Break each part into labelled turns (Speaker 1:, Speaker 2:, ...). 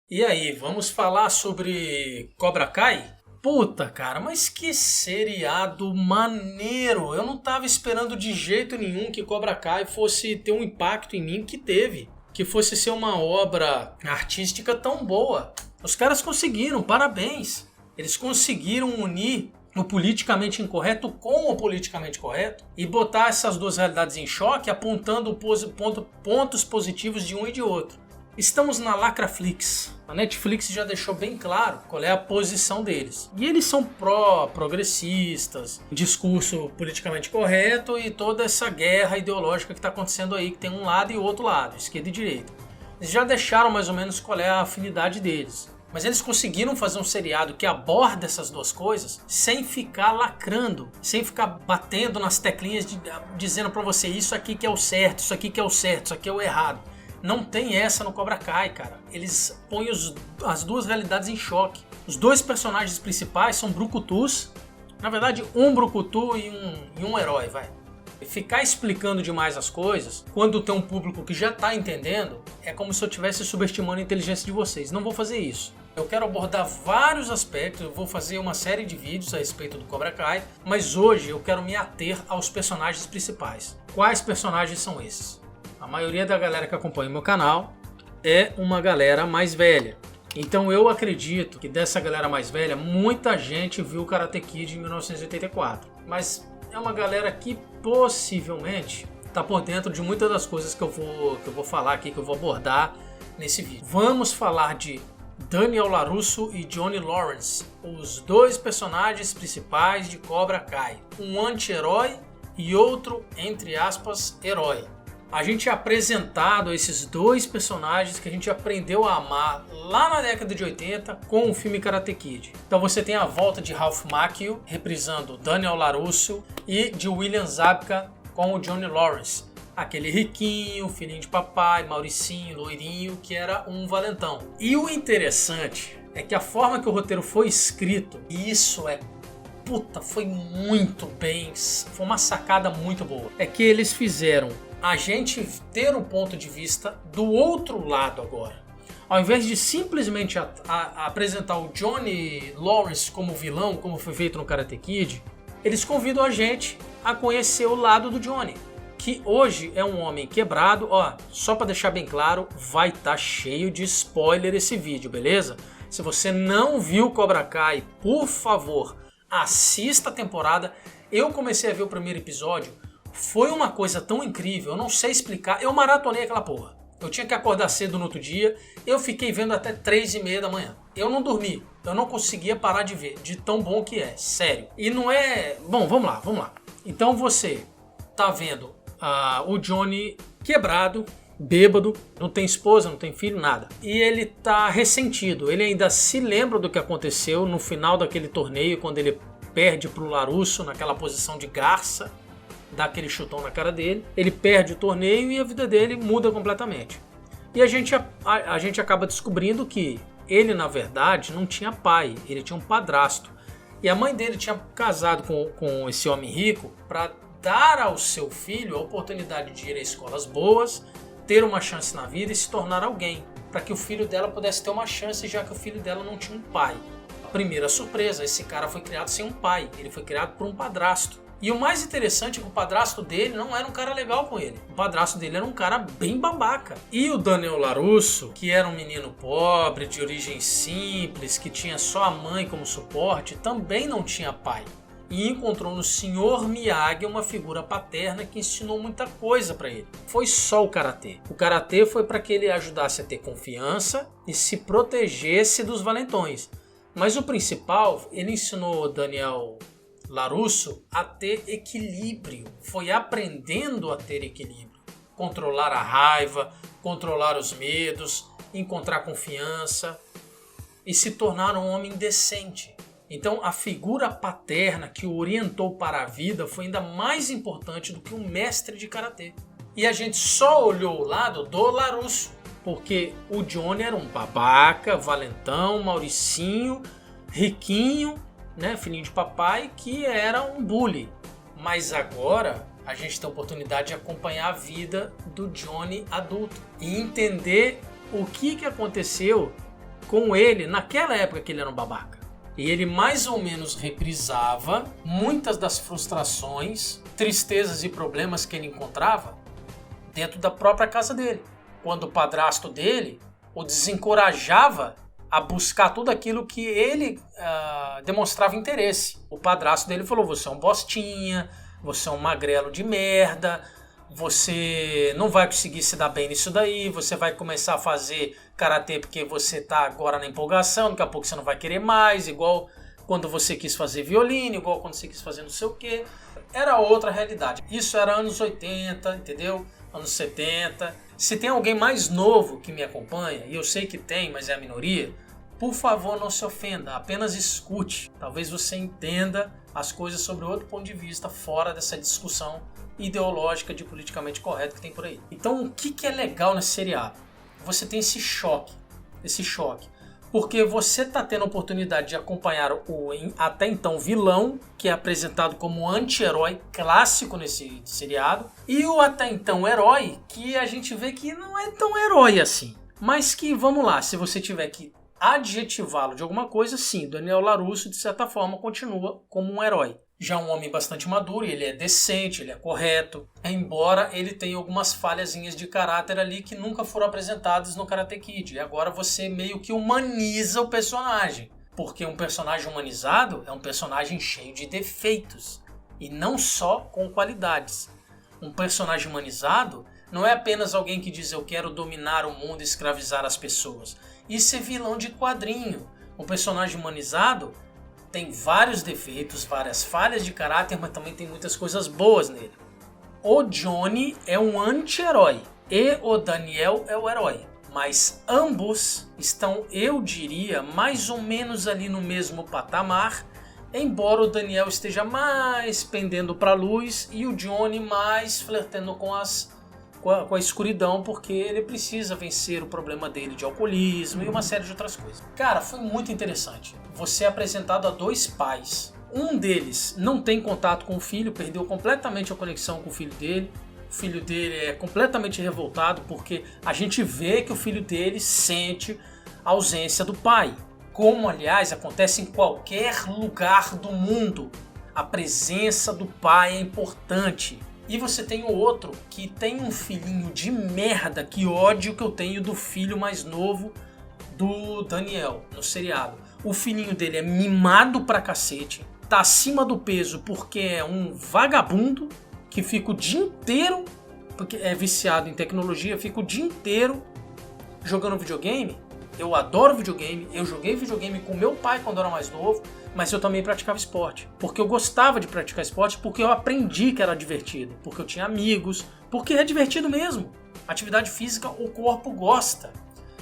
Speaker 1: E aí, vamos falar sobre Cobra Kai? Puta, cara, mas que seriado maneiro! Eu não tava esperando de jeito nenhum que Cobra Kai fosse ter um impacto em mim que teve. Que fosse ser uma obra artística tão boa. Os caras conseguiram, parabéns! Eles conseguiram unir o politicamente incorreto com o politicamente correto e botar essas duas realidades em choque, apontando pontos positivos de um e de outro. Estamos na Lacraflix. A Netflix já deixou bem claro qual é a posição deles. E eles são pró-progressistas, discurso politicamente correto e toda essa guerra ideológica que está acontecendo aí, que tem um lado e outro lado, esquerda e direita. Eles já deixaram mais ou menos qual é a afinidade deles. Mas eles conseguiram fazer um seriado que aborda essas duas coisas sem ficar lacrando, sem ficar batendo nas teclinhas dizendo pra você isso aqui que é o certo, isso aqui que é o certo, isso aqui é o errado. Não tem essa no Cobra Kai, cara. Eles põem as duas realidades em choque. Os dois personagens principais são brucutus. Na verdade, um brucutu e um herói, vai. Ficar explicando demais as coisas, quando tem um público que já está entendendo, é como se eu estivesse subestimando a inteligência de vocês. Não vou fazer isso. Eu quero abordar vários aspectos, eu vou fazer uma série de vídeos a respeito do Cobra Kai, mas hoje eu quero me ater aos personagens principais. Quais personagens são esses? A maioria da galera que acompanha o meu canal é uma galera mais velha. Então eu acredito que dessa galera mais velha, muita gente viu o Karate Kid em 1984. Mas é uma galera que possivelmente está por dentro de muitas das coisas que eu vou falar aqui, que eu vou abordar nesse vídeo. Vamos falar de Daniel LaRusso e Johnny Lawrence, os dois personagens principais de Cobra Kai. Um anti-herói e outro, entre aspas, herói. A gente é apresentado a esses dois personagens que a gente aprendeu a amar lá na década de 80 com o filme Karate Kid. Então você tem a volta de Ralph Macchio reprisando Daniel LaRusso e de William Zabka com o Johnny Lawrence. Aquele riquinho, filhinho de papai, mauricinho, loirinho, que era um valentão. E o interessante é que a forma que o roteiro foi escrito, foi muito bem, foi uma sacada muito boa. É que eles fizeram a gente ter um ponto de vista do outro lado agora. Ao invés de simplesmente apresentar o Johnny Lawrence como vilão, como foi feito no Karate Kid, eles convidam a gente a conhecer o lado do Johnny, que hoje é um homem quebrado. Só para deixar bem claro, vai estar cheio de spoiler esse vídeo, beleza? Se você não viu Cobra Kai, por favor, assista a temporada. Eu comecei a ver o primeiro episódio, foi uma coisa tão incrível, eu não sei explicar, eu maratonei aquela porra. Eu tinha que acordar cedo no outro dia, eu fiquei vendo até 3h30 da manhã. Eu não dormi, eu não conseguia parar de ver, de tão bom que é, sério. E não é... Bom, vamos lá. Então você tá vendo o Johnny quebrado, bêbado, não tem esposa, não tem filho, nada. E ele tá ressentido, ele ainda se lembra do que aconteceu no final daquele torneio, quando ele perde pro LaRusso naquela posição de garça, dá aquele chutão na cara dele, ele perde o torneio e a vida dele muda completamente. E a gente acaba descobrindo que ele, na verdade, não tinha pai, ele tinha um padrasto. E a mãe dele tinha casado com esse homem rico para dar ao seu filho a oportunidade de ir a escolas boas, ter uma chance na vida e se tornar alguém, para que o filho dela pudesse ter uma chance, já que o filho dela não tinha um pai. A primeira surpresa, esse cara foi criado sem um pai, ele foi criado por um padrasto. E o mais interessante é que o padrasto dele não era um cara legal com ele. O padrasto dele era um cara bem babaca. E o Daniel LaRusso, que era um menino pobre, de origem simples, que tinha só a mãe como suporte, também não tinha pai. E encontrou no Sr. Miyagi uma figura paterna que ensinou muita coisa para ele. Foi só o karatê. O karatê foi para que ele ajudasse a ter confiança e se protegesse dos valentões. Mas o principal, ele ensinou o Daniel LaRusso a ter equilíbrio, foi aprendendo a ter equilíbrio, controlar a raiva, controlar os medos, encontrar confiança e se tornar um homem decente. Então a figura paterna que o orientou para a vida foi ainda mais importante do que um mestre de karatê. E a gente só olhou o lado do LaRusso, porque o Johnny era um babaca, valentão, mauricinho, riquinho, né, filhinho de papai, que era um bully. Mas agora a gente tem a oportunidade de acompanhar a vida do Johnny adulto e entender o que aconteceu com ele naquela época que ele era um babaca. E ele mais ou menos reprisava muitas das frustrações, tristezas e problemas que ele encontrava dentro da própria casa dele. Quando o padrasto dele o desencorajava a buscar tudo aquilo que ele demonstrava interesse. O padrasto dele falou: você é um bostinha, você é um magrelo de merda, você não vai conseguir se dar bem nisso daí, você vai começar a fazer karatê porque você tá agora na empolgação, daqui a pouco você não vai querer mais, igual quando você quis fazer violino, igual quando você quis fazer não sei o que. Era outra realidade. Isso era anos 80, entendeu? Anos 70. Se tem alguém mais novo que me acompanha, e eu sei que tem, mas é a minoria, por favor, não se ofenda, apenas escute. Talvez você entenda as coisas sobre outro ponto de vista, fora dessa discussão ideológica de politicamente correto que tem por aí. Então, o que é legal nesse seriado? Você tem esse choque, porque você está tendo a oportunidade de acompanhar o até então vilão, que é apresentado como anti-herói clássico nesse seriado, e o até então herói, que a gente vê que não é tão herói assim. Mas que, vamos lá, se você tiver que adjetivá-lo de alguma coisa, sim, Daniel LaRusso, de certa forma, continua como um herói. Já um homem bastante maduro, ele é decente, ele é correto, embora ele tenha algumas falhazinhas de caráter ali que nunca foram apresentadas no Karate Kid. E agora você meio que humaniza o personagem, porque um personagem humanizado é um personagem cheio de defeitos, e não só com qualidades. Um personagem humanizado não é apenas alguém que diz: eu quero dominar o mundo e escravizar as pessoas. Isso é vilão de quadrinho. Um personagem humanizado tem vários defeitos, várias falhas de caráter, mas também tem muitas coisas boas nele. O Johnny é um anti-herói e o Daniel é o herói. Mas ambos estão, eu diria, mais ou menos ali no mesmo patamar, embora o Daniel esteja mais pendendo para a luz e o Johnny mais flertando com a escuridão, porque ele precisa vencer o problema dele de alcoolismo e uma série de outras coisas. Cara, foi muito interessante. Você é apresentado a dois pais. Um deles não tem contato com o filho, perdeu completamente a conexão com o filho dele. O filho dele é completamente revoltado porque a gente vê que o filho dele sente a ausência do pai. Como, aliás, acontece em qualquer lugar do mundo. A presença do pai é importante. E você tem o outro que tem um filhinho de merda, que ódio que eu tenho do filho mais novo do Daniel no seriado. O filhinho dele é mimado pra cacete, tá acima do peso porque é um vagabundo que fica o dia inteiro, porque é viciado em tecnologia, fica o dia inteiro jogando videogame. Eu adoro videogame, eu joguei videogame com meu pai quando eu era mais novo, mas eu também praticava esporte. Porque eu gostava de praticar esporte, porque eu aprendi que era divertido, porque eu tinha amigos, porque é divertido mesmo. Atividade física, o corpo gosta.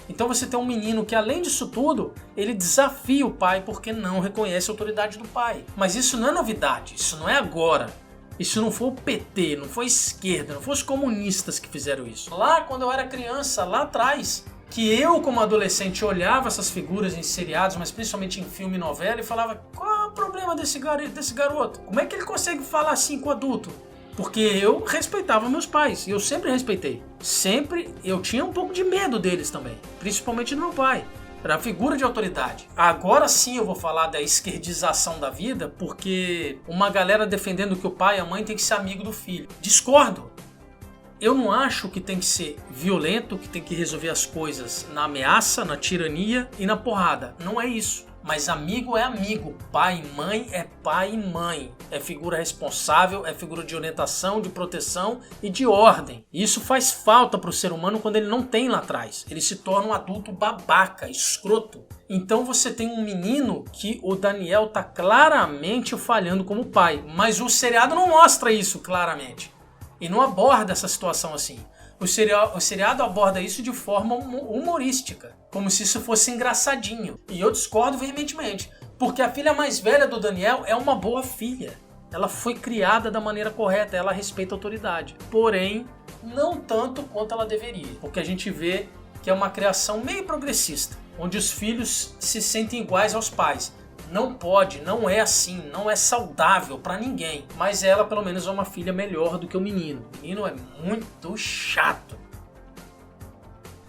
Speaker 1: Então você tem um menino que, além disso tudo, ele desafia o pai porque não reconhece a autoridade do pai. Mas isso não é novidade, isso não é agora. Isso não foi o PT, não foi a esquerda, não foi os comunistas que fizeram isso. Lá quando eu era criança, lá atrás, que eu como adolescente olhava essas figuras em seriados, mas principalmente em filme e novela, e falava: qual é o problema desse garoto? Como é que ele consegue falar assim com o adulto? Porque eu respeitava meus pais, e eu sempre respeitei. Sempre eu tinha um pouco de medo deles também, principalmente do meu pai. Era a figura de autoridade. Agora sim eu vou falar da esquerdização da vida, porque uma galera defendendo que o pai e a mãe tem que ser amigo do filho. Discordo. Eu não acho que tem que ser violento, que tem que resolver as coisas na ameaça, na tirania e na porrada. Não é isso. Mas amigo é amigo, pai e mãe é pai e mãe. É figura responsável, é figura de orientação, de proteção e de ordem. E isso faz falta para o ser humano quando ele não tem lá atrás. Ele se torna um adulto babaca, escroto. Então você tem um menino que o Daniel tá claramente falhando como pai. Mas o seriado não mostra isso claramente. E não aborda essa situação assim. O seriado aborda isso de forma humorística, como se isso fosse engraçadinho. E eu discordo veementemente, porque a filha mais velha do Daniel é uma boa filha. Ela foi criada da maneira correta, ela respeita a autoridade. Porém, não tanto quanto ela deveria, porque a gente vê que é uma criação meio progressista, onde os filhos se sentem iguais aos pais. Não pode, não é assim, não é saudável pra ninguém. Mas ela pelo menos é uma filha melhor do que o menino. O menino é muito chato.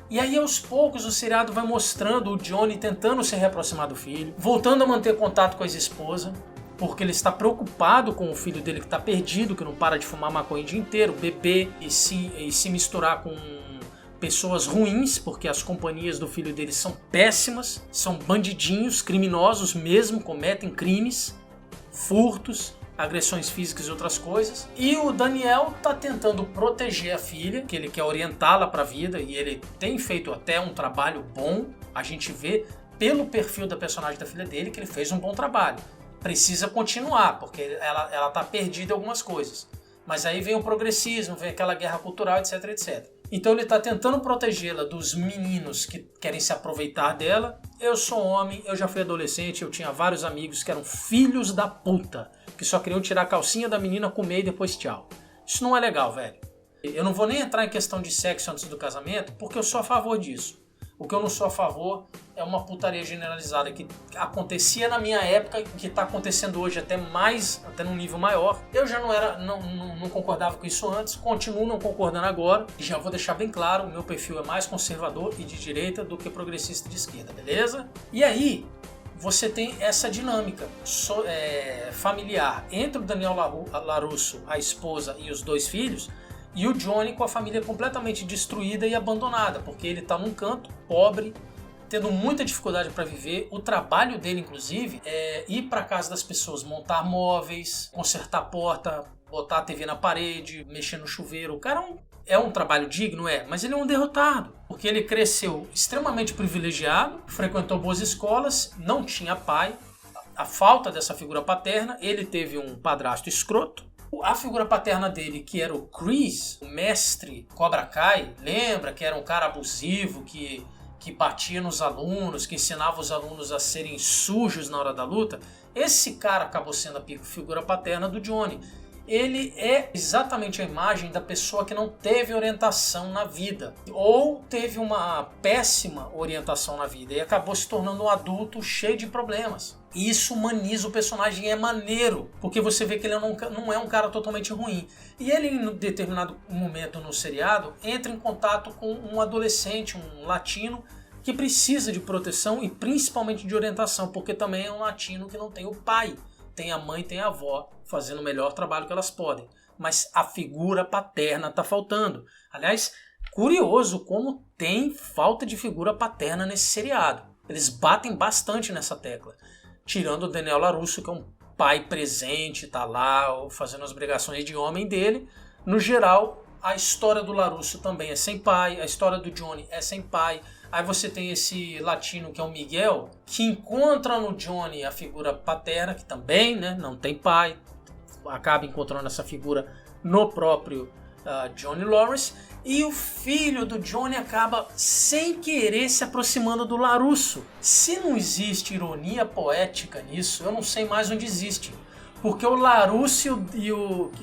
Speaker 1: E aí aos poucos o seriado vai mostrando o Johnny tentando se reaproximar do filho, voltando a manter contato com a ex-esposa, porque ele está preocupado com o filho dele que está perdido, que não para de fumar maconha o dia inteiro, beber e se misturar com pessoas ruins, porque as companhias do filho dele são péssimas, são bandidinhos, criminosos mesmo, cometem crimes, furtos, agressões físicas e outras coisas. E o Daniel tá tentando proteger a filha, que ele quer orientá-la para a vida, e ele tem feito até um trabalho bom. A gente vê pelo perfil da personagem da filha dele que ele fez um bom trabalho. Precisa continuar, porque ela tá perdida em algumas coisas. Mas aí vem o progressismo, vem aquela guerra cultural, etc, etc. Então ele está tentando protegê-la dos meninos que querem se aproveitar dela. Eu sou homem, eu já fui adolescente, eu tinha vários amigos que eram filhos da puta, que só queriam tirar a calcinha da menina, comer e depois tchau. Isso não é legal, velho. Eu não vou nem entrar em questão de sexo antes do casamento, porque eu sou a favor disso. O que eu não sou a favor é uma putaria generalizada que acontecia na minha época, que está acontecendo hoje até num nível maior. Eu já não concordava com isso antes, continuo não concordando agora. E já vou deixar bem claro, o meu perfil é mais conservador e de direita do que progressista de esquerda, beleza? E aí, você tem essa dinâmica familiar entre o Daniel LaRusso, a esposa e os dois filhos, e o Johnny com a família completamente destruída e abandonada, porque ele está num canto, pobre, tendo muita dificuldade para viver. O trabalho dele, inclusive, é ir para casa das pessoas, montar móveis, consertar a porta, botar a TV na parede, mexer no chuveiro. O cara é um trabalho digno, mas ele é um derrotado, porque ele cresceu extremamente privilegiado, frequentou boas escolas, não tinha pai, a falta dessa figura paterna, ele teve um padrasto escroto. A figura paterna dele, que era o Chris, o mestre Cobra Kai, lembra que era um cara abusivo, que batia nos alunos, que ensinava os alunos a serem sujos na hora da luta? Esse cara acabou sendo a figura paterna do Johnny. Ele é exatamente a imagem da pessoa que não teve orientação na vida, ou teve uma péssima orientação na vida e acabou se tornando um adulto cheio de problemas. E isso humaniza o personagem, é maneiro, porque você vê que ele não é um cara totalmente ruim. E ele, em determinado momento no seriado, entra em contato com um adolescente, um latino, que precisa de proteção e principalmente de orientação, porque também é um latino que não tem o pai. Tem a mãe, tem a avó, fazendo o melhor trabalho que elas podem. Mas a figura paterna está faltando. Aliás, curioso como tem falta de figura paterna nesse seriado. Eles batem bastante nessa tecla. Tirando o Daniel LaRusso, que é um pai presente, tá lá fazendo as obrigações de homem dele. No geral, a história do LaRusso também é sem pai, a história do Johnny é sem pai. Aí você tem esse latino que é o Miguel, que encontra no Johnny a figura paterna, que também não tem pai, acaba encontrando essa figura no próprio Johnny Lawrence, e o filho do Johnny acaba sem querer se aproximando do LaRusso. Se não existe ironia poética nisso, eu não sei mais onde existe, porque o LaRusso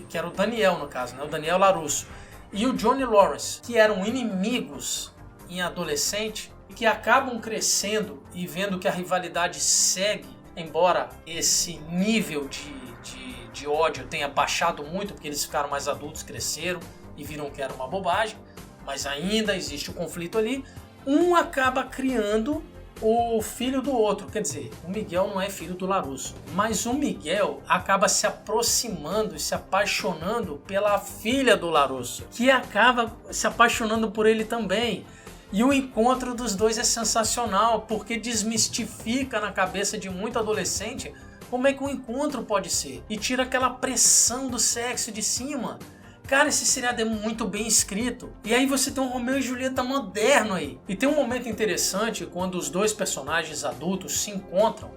Speaker 1: que era o Daniel no caso, o Daniel LaRusso, e o Johnny Lawrence, que eram inimigos em adolescente, que acabam crescendo e vendo que a rivalidade segue, embora esse nível de ódio tenha baixado muito, porque eles ficaram mais adultos, cresceram e viram que era uma bobagem, mas ainda existe o conflito ali. Um acaba criando o filho do outro, quer dizer, o Miguel não é filho do LaRusso, mas o Miguel acaba se aproximando e se apaixonando pela filha do LaRusso, que acaba se apaixonando por ele também. E o encontro dos dois é sensacional, porque desmistifica na cabeça de muito adolescente como é que um encontro pode ser. E tira aquela pressão do sexo de cima. Cara, esse seriado é muito bem escrito. E aí você tem um Romeu e Julieta moderno aí. E tem um momento interessante quando os dois personagens adultos se encontram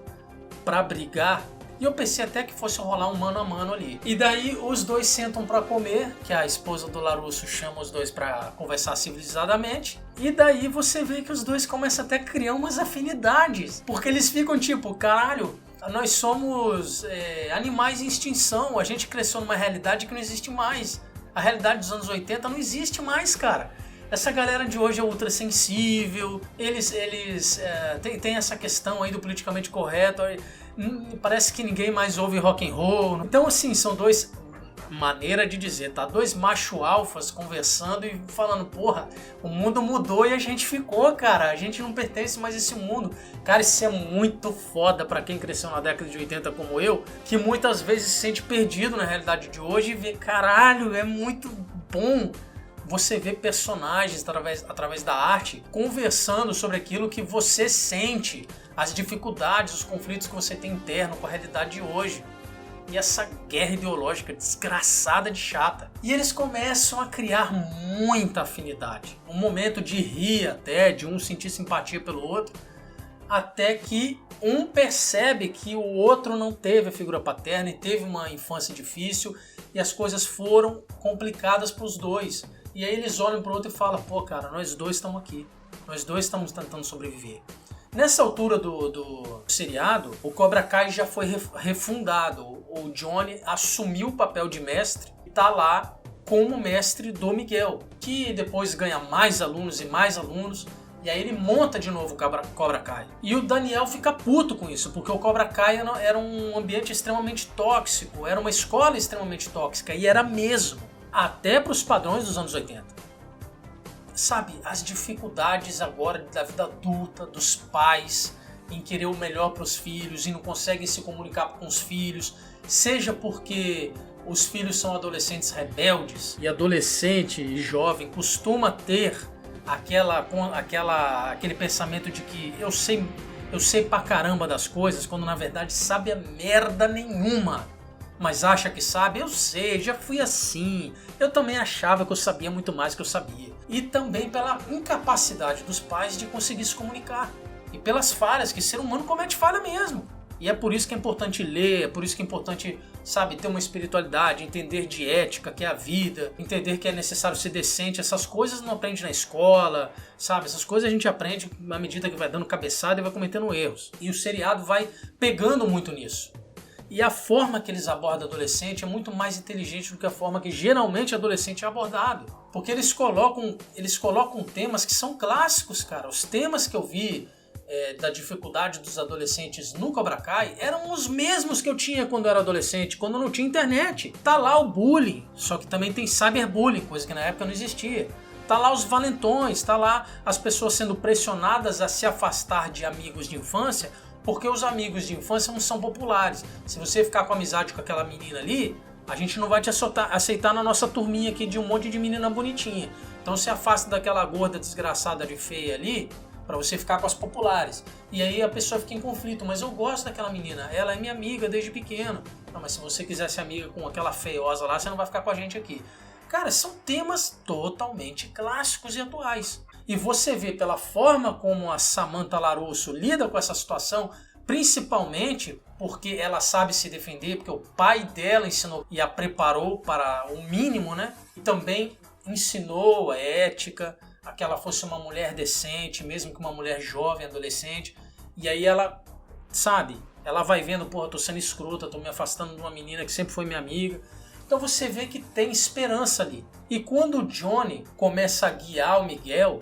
Speaker 1: pra brigar. E eu pensei até que fosse rolar um mano a mano ali. E daí os dois sentam pra comer, que a esposa do LaRusso chama os dois pra conversar civilizadamente. E daí você vê que os dois começam até a criar umas afinidades. Porque eles ficam tipo, caralho, nós somos animais em extinção. A gente cresceu numa realidade que não existe mais. A realidade dos anos 80 não existe mais, cara. Essa galera de hoje é ultra sensível. Eles tem essa questão aí do politicamente correto. Parece que ninguém mais ouve rock and roll. Então, assim, são dois maneira de dizer, tá? Dois macho alfas conversando e falando, porra, o mundo mudou e a gente ficou, cara. A gente não pertence mais a esse mundo. Cara, isso é muito foda pra quem cresceu na década de 80 como eu, que muitas vezes se sente perdido na realidade de hoje e vê, caralho, é muito bom você ver personagens através da arte conversando sobre aquilo que você sente, as dificuldades, os conflitos que você tem interno com a realidade de hoje. E essa guerra ideológica desgraçada de chata. E eles começam a criar muita afinidade. Um momento de rir até, de um sentir simpatia pelo outro, até que um percebe que o outro não teve a figura paterna e teve uma infância difícil e as coisas foram complicadas para os dois. E aí eles olham para o outro e falam, pô cara, nós dois estamos aqui. Nós dois estamos tentando sobreviver. Nessa altura do seriado, o Cobra Kai já foi refundado. O Johnny assumiu o papel de mestre e tá lá como mestre do Miguel, que depois ganha mais alunos e mais alunos, e aí ele monta de novo o Cobra Kai. E o Daniel fica puto com isso, porque o Cobra Kai era um ambiente extremamente tóxico, era uma escola extremamente tóxica, e era mesmo, até para os padrões dos anos 80. Sabe, as dificuldades agora da vida adulta, dos pais em querer o melhor para os filhos e não conseguem se comunicar com os filhos, seja porque os filhos são adolescentes rebeldes, e adolescente e jovem costuma ter aquele pensamento de que eu sei pra caramba das coisas, quando na verdade sabe a merda nenhuma. Mas acha que sabe? Eu sei, já fui assim. Eu também achava que eu sabia muito mais do que eu sabia. E também pela incapacidade dos pais de conseguir se comunicar. E pelas falhas, que ser humano comete falha mesmo. E é por isso que é importante ler, é por isso que é importante, sabe, ter uma espiritualidade, entender de ética, que é a vida, entender que é necessário ser decente. Essas coisas não aprende na escola, sabe? Essas coisas a gente aprende à medida que vai dando cabeçada e vai cometendo erros. E o seriado vai pegando muito nisso. E a forma que eles abordam adolescente é muito mais inteligente do que a forma que geralmente adolescente é abordado. Porque eles colocam temas que são clássicos, cara. Os temas que eu vi da dificuldade dos adolescentes no Cobra Kai eram os mesmos que eu tinha quando eu era adolescente, quando não tinha internet. Tá lá o bullying, só que também tem cyberbullying, coisa que na época não existia. Tá lá os valentões, tá lá as pessoas sendo pressionadas a se afastar de amigos de infância, porque os amigos de infância não são populares. Se você ficar com amizade com aquela menina ali, a gente não vai te aceitar na nossa turminha aqui de um monte de menina bonitinha. Então se afasta daquela gorda desgraçada de feia ali, para você ficar com as populares. E aí a pessoa fica em conflito, mas eu gosto daquela menina, ela é minha amiga desde pequeno. Não, mas se você quiser ser amiga com aquela feiosa lá, você não vai ficar com a gente aqui. Cara, são temas totalmente clássicos e atuais. E você vê pela forma como a Samantha LaRusso lida com essa situação, principalmente porque ela sabe se defender, porque o pai dela ensinou e a preparou para o mínimo, né? E também ensinou a ética, a que ela fosse uma mulher decente, mesmo que uma mulher jovem, adolescente. E aí ela, sabe, ela vai vendo, porra, tô sendo escrota, tô me afastando de uma menina que sempre foi minha amiga. Então você vê que tem esperança ali. E quando o Johnny começa a guiar o Miguel,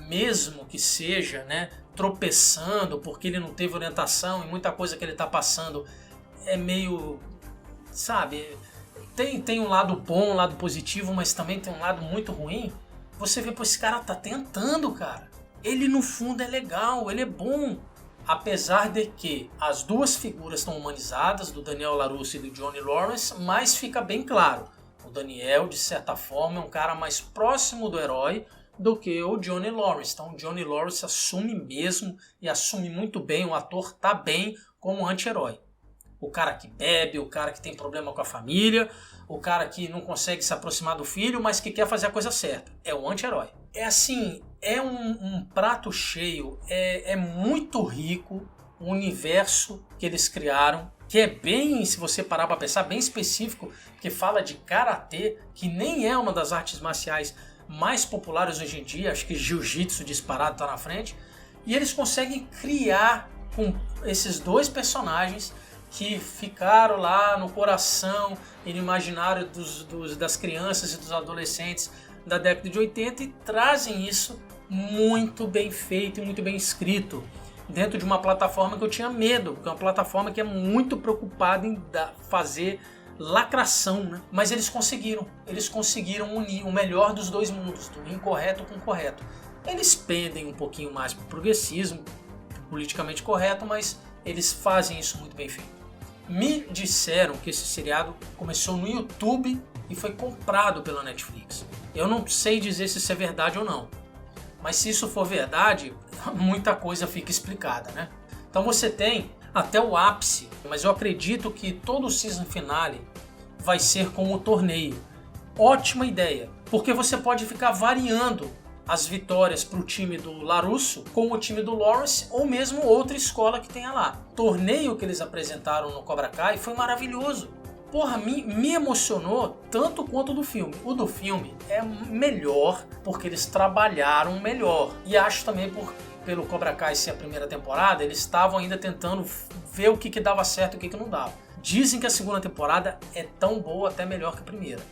Speaker 1: mesmo que seja, né, tropeçando, porque ele não teve orientação e muita coisa que ele tá passando é meio, sabe, tem um lado bom, um lado positivo, mas também tem um lado muito ruim. Você vê, pô, esse cara tá tentando, cara. Ele no fundo é legal, ele é bom. Apesar de que as duas figuras estão humanizadas, do Daniel LaRusso e do Johnny Lawrence, mas fica bem claro, o Daniel, de certa forma, é um cara mais próximo do herói do que o Johnny Lawrence. Então o Johnny Lawrence assume mesmo, e assume muito bem, o ator tá bem como anti-herói. O cara que bebe, o cara que tem problema com a família, o cara que não consegue se aproximar do filho, mas que quer fazer a coisa certa. É o anti-herói. É assim, é um prato cheio, é muito rico o universo que eles criaram, que é bem, se você parar para pensar, bem específico, que fala de karatê, que nem é uma das artes marciais mais populares hoje em dia, acho que jiu-jitsu disparado está na frente, e eles conseguem criar com esses dois personagens que ficaram lá no coração e no imaginário das crianças e dos adolescentes da década de 80 e trazem isso muito bem feito e muito bem escrito dentro de uma plataforma que eu tinha medo, que é uma plataforma que é muito preocupada em fazer lacração, né? Mas eles conseguiram unir o melhor dos dois mundos, do incorreto com o correto. Eles pendem um pouquinho mais pro progressismo, politicamente correto, mas eles fazem isso muito bem feito. Me disseram que esse seriado começou no YouTube e foi comprado pela Netflix. Eu não sei dizer se isso é verdade ou não, mas se isso for verdade, muita coisa fica explicada, né? Então você tem até o ápice, mas eu acredito que todo o season finale vai ser com o torneio. Ótima ideia, porque você pode ficar variando as vitórias para o time do LaRusso com o time do Lawrence ou mesmo outra escola que tenha lá. O torneio que eles apresentaram no Cobra Kai foi maravilhoso. Porra, me emocionou tanto quanto o do filme. O do filme é melhor porque eles trabalharam melhor. E acho também pelo Cobra Kai ser a primeira temporada, eles estavam ainda tentando ver o que dava certo e o que não dava. Dizem que a segunda temporada é tão boa, até melhor que a primeira.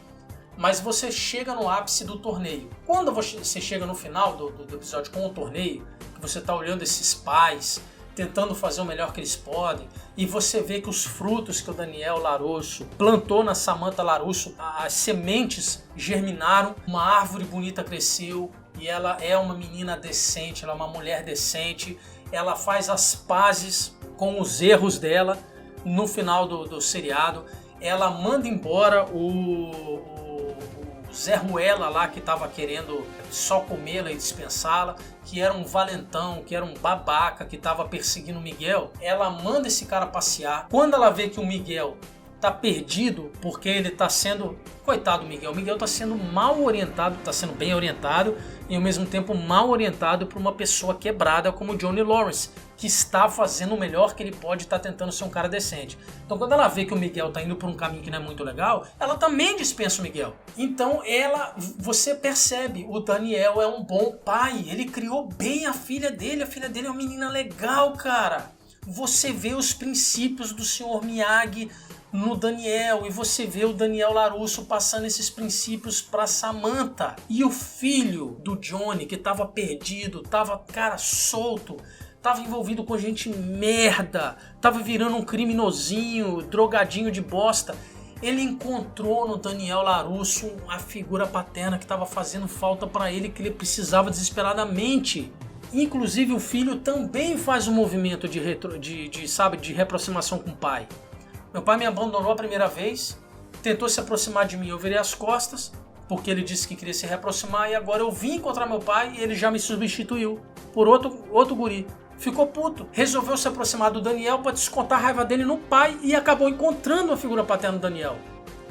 Speaker 1: Mas você chega no ápice do torneio. Quando você chega no final do episódio com o torneio, que você está olhando esses pais, tentando fazer o melhor que eles podem, e você vê que os frutos que o Daniel LaRusso plantou na Samantha LaRusso, as sementes germinaram, uma árvore bonita cresceu, e ela é uma menina decente, ela é uma mulher decente, ela faz as pazes com os erros dela no final do seriado, ela manda embora o Zé Ruela lá, que estava querendo só comê-la e dispensá-la, que era um valentão, que era um babaca, que estava perseguindo o Miguel. Ela manda esse cara passear. Quando ela vê que o Miguel tá perdido, porque ele tá sendo... Coitado do Miguel. O Miguel tá sendo mal orientado, tá sendo bem orientado e ao mesmo tempo mal orientado por uma pessoa quebrada como o Johnny Lawrence, que está fazendo o melhor que ele pode, tá tentando ser um cara decente. Então quando ela vê que o Miguel tá indo por um caminho que não é muito legal, ela também dispensa o Miguel. Então você percebe, o Daniel é um bom pai, ele criou bem a filha dele é uma menina legal, cara. Você vê os princípios do Sr. Miyagi no Daniel, e você vê o Daniel LaRusso passando esses princípios pra Samantha. E o filho do Johnny, que tava perdido, tava, cara, solto, tava envolvido com gente merda, tava virando um criminosinho, drogadinho de bosta. Ele encontrou no Daniel LaRusso a figura paterna que tava fazendo falta pra ele, que ele precisava desesperadamente. Inclusive o filho também faz um movimento de reaproximação com o pai. Meu pai me abandonou a primeira vez, tentou se aproximar de mim, eu virei as costas, porque ele disse que queria se reaproximar, e agora eu vim encontrar meu pai e ele já me substituiu por outro guri. Ficou puto, resolveu se aproximar do Daniel para descontar a raiva dele no pai e acabou encontrando a figura paterna do Daniel,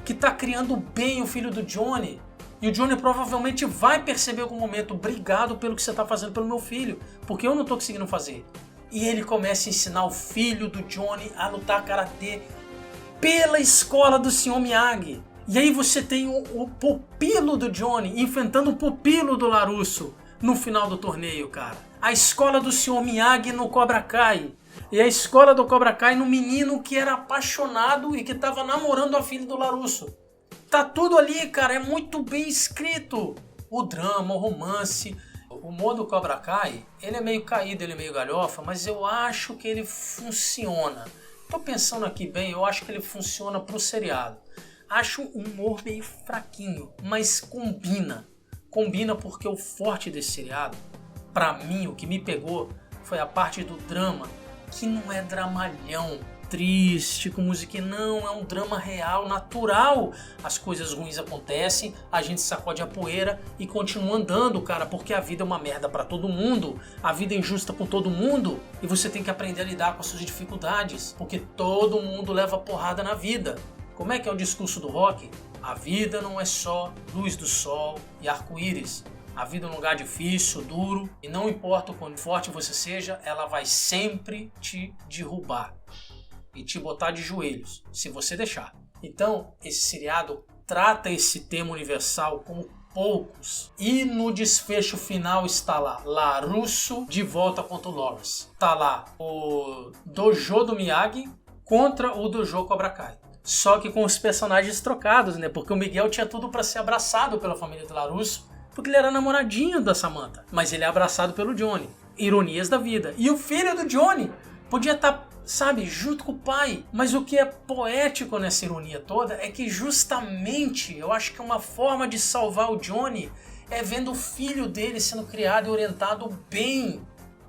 Speaker 1: que tá criando bem o filho do Johnny. E o Johnny provavelmente vai perceber em algum momento: obrigado pelo que você tá fazendo pelo meu filho, porque eu não tô conseguindo fazer. E ele começa a ensinar o filho do Johnny a lutar karatê pela escola do Sr. Miyagi. E aí você tem o pupilo do Johnny enfrentando o pupilo do LaRusso no final do torneio, cara. A escola do Sr. Miyagi no Cobra Kai. E a escola do Cobra Kai no menino que era apaixonado e que estava namorando a filha do LaRusso. Tá tudo ali, cara. É muito bem escrito. O drama, o romance. O humor do Cobra Kai, ele é meio caído, ele é meio galhofa, mas eu acho que ele funciona. Tô pensando aqui bem, eu acho que ele funciona pro seriado. Acho um humor meio fraquinho, mas combina. Combina porque o forte desse seriado, pra mim, o que me pegou foi a parte do drama, que não é dramalhão, triste, com musiquinha, não, é um drama real, natural. As coisas ruins acontecem, a gente sacode a poeira e continua andando, cara, porque a vida é uma merda pra todo mundo, a vida é injusta com todo mundo, e você tem que aprender a lidar com as suas dificuldades, porque todo mundo leva porrada na vida. Como é que é o discurso do rock? A vida não é só luz do sol e arco-íris. A vida é um lugar difícil, duro, e não importa o quão forte você seja, ela vai sempre te derrubar e te botar de joelhos, se você deixar. Então, esse seriado trata esse tema universal como poucos. E no desfecho final está lá LaRusso de volta contra o Lawrence. Está lá o dojo do Miyagi contra o dojo Cobra Kai. Só que com os personagens trocados, né? Porque o Miguel tinha tudo para ser abraçado pela família do LaRusso, porque ele era namoradinho da Samantha. Mas ele é abraçado pelo Johnny. Ironias da vida. E o filho do Johnny podia estar sabe, junto com o pai. Mas o que é poético nessa ironia toda é que justamente eu acho que uma forma de salvar o Johnny é vendo o filho dele sendo criado e orientado bem,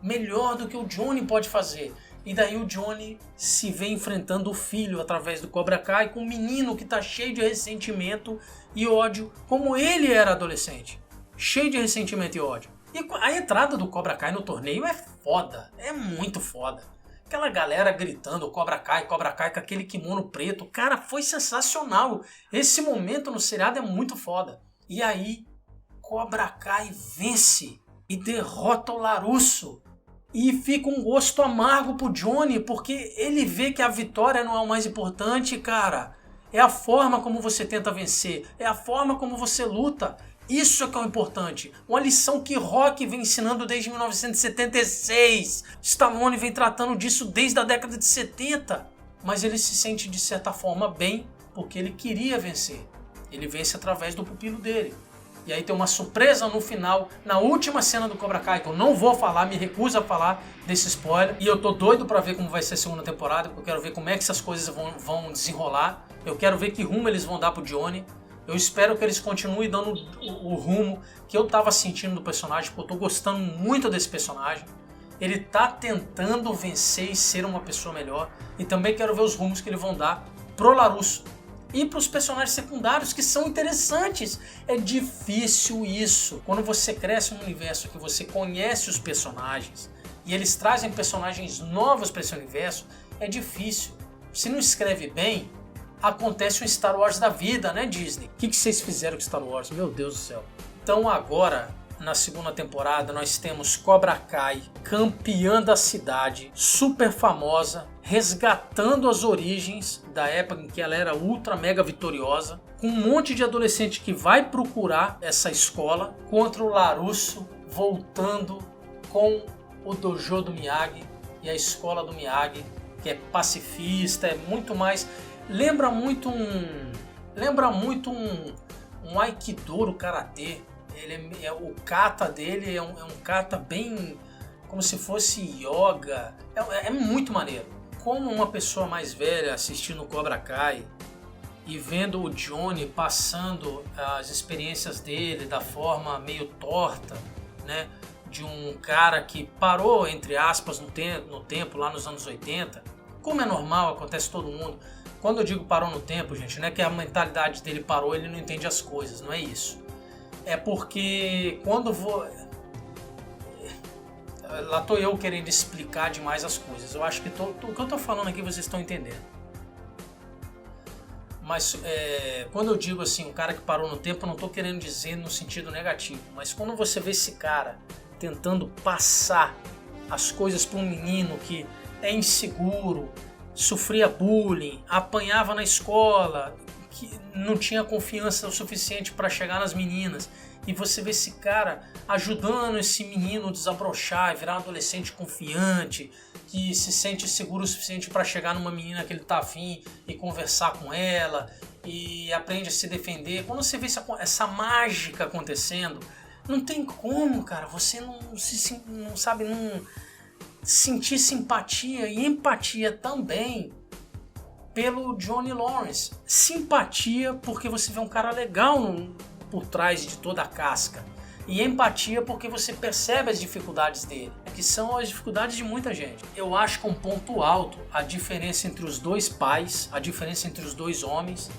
Speaker 1: melhor do que o Johnny pode fazer. E daí o Johnny se vê enfrentando o filho através do Cobra Kai com um menino que tá cheio de ressentimento e ódio, como ele era adolescente. Cheio de ressentimento e ódio. E a entrada do Cobra Kai no torneio é foda, é muito foda. Aquela galera gritando Cobra Kai com aquele kimono preto, cara, foi sensacional. Esse momento no seriado é muito foda. E aí, Cobra Kai vence e derrota o LaRusso. E fica um gosto amargo pro Johnny, porque ele vê que a vitória não é o mais importante, cara. É a forma como você tenta vencer, é a forma como você luta. Isso é que é o importante. Uma lição que Rocky vem ensinando desde 1976. Stallone vem tratando disso desde a década de 70. Mas ele se sente de certa forma bem, porque ele queria vencer. Ele vence através do pupilo dele. E aí tem uma surpresa no final, na última cena do Cobra Kai, que eu não vou falar, me recuso a falar desse spoiler. E eu tô doido pra ver como vai ser a segunda temporada, porque eu quero ver como é que essas coisas vão desenrolar. Eu quero ver que rumo eles vão dar pro Johnny. Eu espero que eles continuem dando o rumo que eu tava sentindo do personagem, porque eu tô gostando muito desse personagem. Ele tá tentando vencer e ser uma pessoa melhor. E também quero ver os rumos que eles vão dar pro LaRusso. E para os personagens secundários, que são interessantes. É difícil isso. Quando você cresce no universo que você conhece os personagens e eles trazem personagens novos para esse universo, é difícil. Se não escreve bem, acontece um Star Wars da vida, né, Disney? O que vocês fizeram com Star Wars? Meu Deus do céu. Então agora, na segunda temporada, nós temos Cobra Kai, campeã da cidade, super famosa, resgatando as origens da época em que ela era ultra mega vitoriosa, com um monte de adolescente que vai procurar essa escola, contra o LaRusso, voltando com o dojo do Miyagi e a escola do Miyagi, que é pacifista, é muito mais... Lembra muito um Aikido, o Karatê. O kata dele é um kata bem como se fosse yoga. É muito maneiro. Como uma pessoa mais velha assistindo Cobra Kai e vendo o Johnny passando as experiências dele da forma meio torta, né, de um cara que parou, entre aspas, no tempo lá nos anos 80, como é normal, acontece todo mundo. Quando eu digo parou no tempo, gente, não é que a mentalidade dele parou, ele não entende as coisas, não é isso. É porque quando lá tô eu querendo explicar demais as coisas. Eu acho que o que eu tô falando aqui vocês estão entendendo. Mas quando eu digo assim, um cara que parou no tempo, eu não tô querendo dizer no sentido negativo. Mas quando você vê esse cara tentando passar as coisas para um menino que é inseguro, sofria bullying, apanhava na escola, que não tinha confiança o suficiente para chegar nas meninas, e você vê esse cara ajudando esse menino a desabrochar e virar um adolescente confiante, que se sente seguro o suficiente para chegar numa menina que ele tá afim e conversar com ela, e aprende a se defender. Quando você vê essa mágica acontecendo, não tem como, cara, você não sentir simpatia e empatia também pelo Johnny Lawrence. Simpatia porque você vê um cara legal por trás de toda a casca. E empatia porque você percebe as dificuldades dele, que são as dificuldades de muita gente. Eu acho que é um ponto alto a diferença entre os dois pais, a diferença entre os dois homens.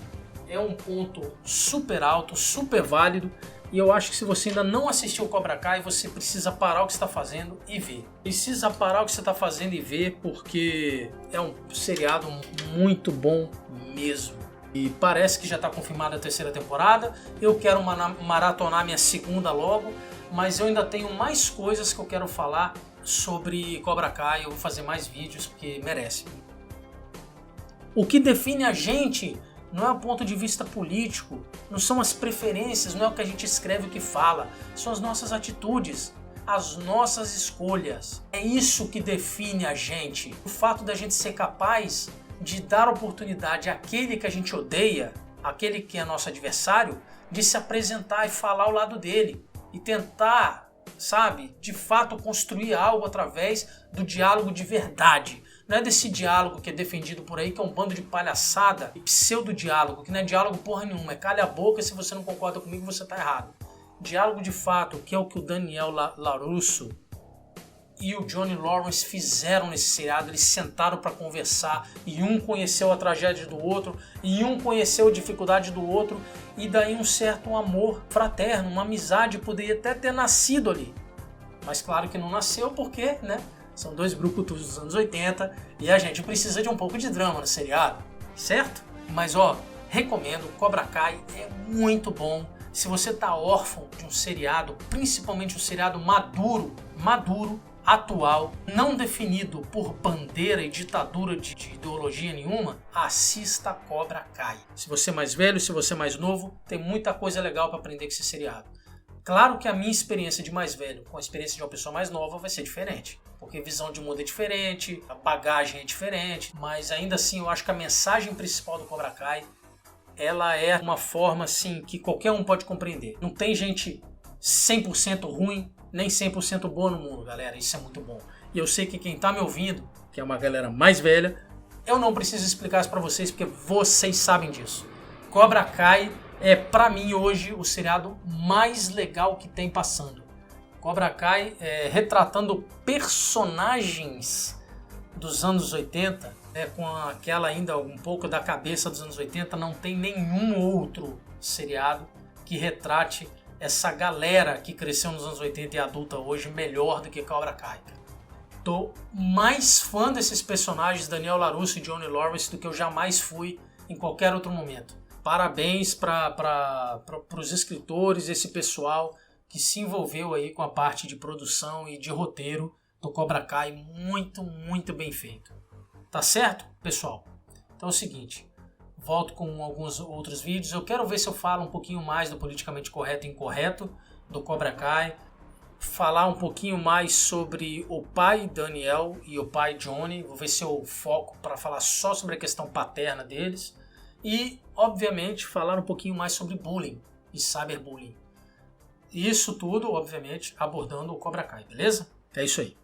Speaker 1: É um ponto super alto, super válido. E eu acho que se você ainda não assistiu Cobra Kai, você precisa parar o que você está fazendo e ver. Precisa parar o que você está fazendo e ver, porque é um seriado muito bom mesmo. E parece que já está confirmada a terceira temporada. Eu quero maratonar minha segunda logo, mas eu ainda tenho mais coisas que eu quero falar sobre Cobra Kai. Eu vou fazer mais vídeos porque merece. O que define a gente não é o ponto de vista político, não são as preferências, não é o que a gente escreve, o que fala, são as nossas atitudes, as nossas escolhas. É isso que define a gente. O fato da gente ser capaz de dar oportunidade àquele que a gente odeia, aquele que é nosso adversário, de se apresentar e falar ao lado dele e tentar, sabe, de fato construir algo através do diálogo de verdade. não é desse diálogo que é defendido por aí, que é um bando de palhaçada e pseudo-diálogo, que não é diálogo porra nenhuma, é calha a boca, se você não concorda comigo você tá errado. Diálogo de fato, que é o que o Daniel LaRusso e o Johnny Lawrence fizeram nesse seriado. Eles sentaram para conversar e um conheceu a tragédia do outro e um conheceu a dificuldade do outro, e daí um certo amor fraterno, uma amizade poderia até ter nascido ali, mas claro que não nasceu porque, né, são dois brucutus dos anos 80 e a gente precisa de um pouco de drama no seriado, certo? Mas ó, recomendo, Cobra Kai é muito bom. Se você tá órfão de um seriado, principalmente um seriado maduro, atual, não definido por bandeira e ditadura de ideologia nenhuma, assista Cobra Kai. Se você é mais velho, se você é mais novo, tem muita coisa legal para aprender com esse seriado. Claro que a minha experiência de mais velho com a experiência de uma pessoa mais nova vai ser diferente, porque a visão de mundo é diferente, a bagagem é diferente, mas ainda assim eu acho que a mensagem principal do Cobra Kai, ela é uma forma assim que qualquer um pode compreender. Não tem gente 100% ruim, nem 100% boa no mundo, galera. Isso é muito bom. E eu sei que quem tá me ouvindo, que é uma galera mais velha, eu não preciso explicar isso pra vocês, porque vocês sabem disso. Cobra Kai é, pra mim, hoje, o seriado mais legal que tem passando. Cobra Kai retratando personagens dos anos 80, com aquela ainda um pouco da cabeça dos anos 80, não tem nenhum outro seriado que retrate essa galera que cresceu nos anos 80 e adulta hoje melhor do que Cobra Kai. Tô mais fã desses personagens, Daniel LaRusso e Johnny Lawrence, do que eu jamais fui em qualquer outro momento. Parabéns para os escritores, esse pessoal que se envolveu aí com a parte de produção e de roteiro do Cobra Kai, muito, muito bem feito. Tá certo, pessoal? Então é o seguinte, volto com alguns outros vídeos. Eu quero ver se eu falo um pouquinho mais do politicamente correto e incorreto do Cobra Kai, falar um pouquinho mais sobre o pai Daniel e o pai Johnny. Vou ver se eu foco para falar só sobre a questão paterna deles e, obviamente, falar um pouquinho mais sobre bullying e cyberbullying. Isso tudo, obviamente, abordando o Cobra Kai, beleza? É isso aí.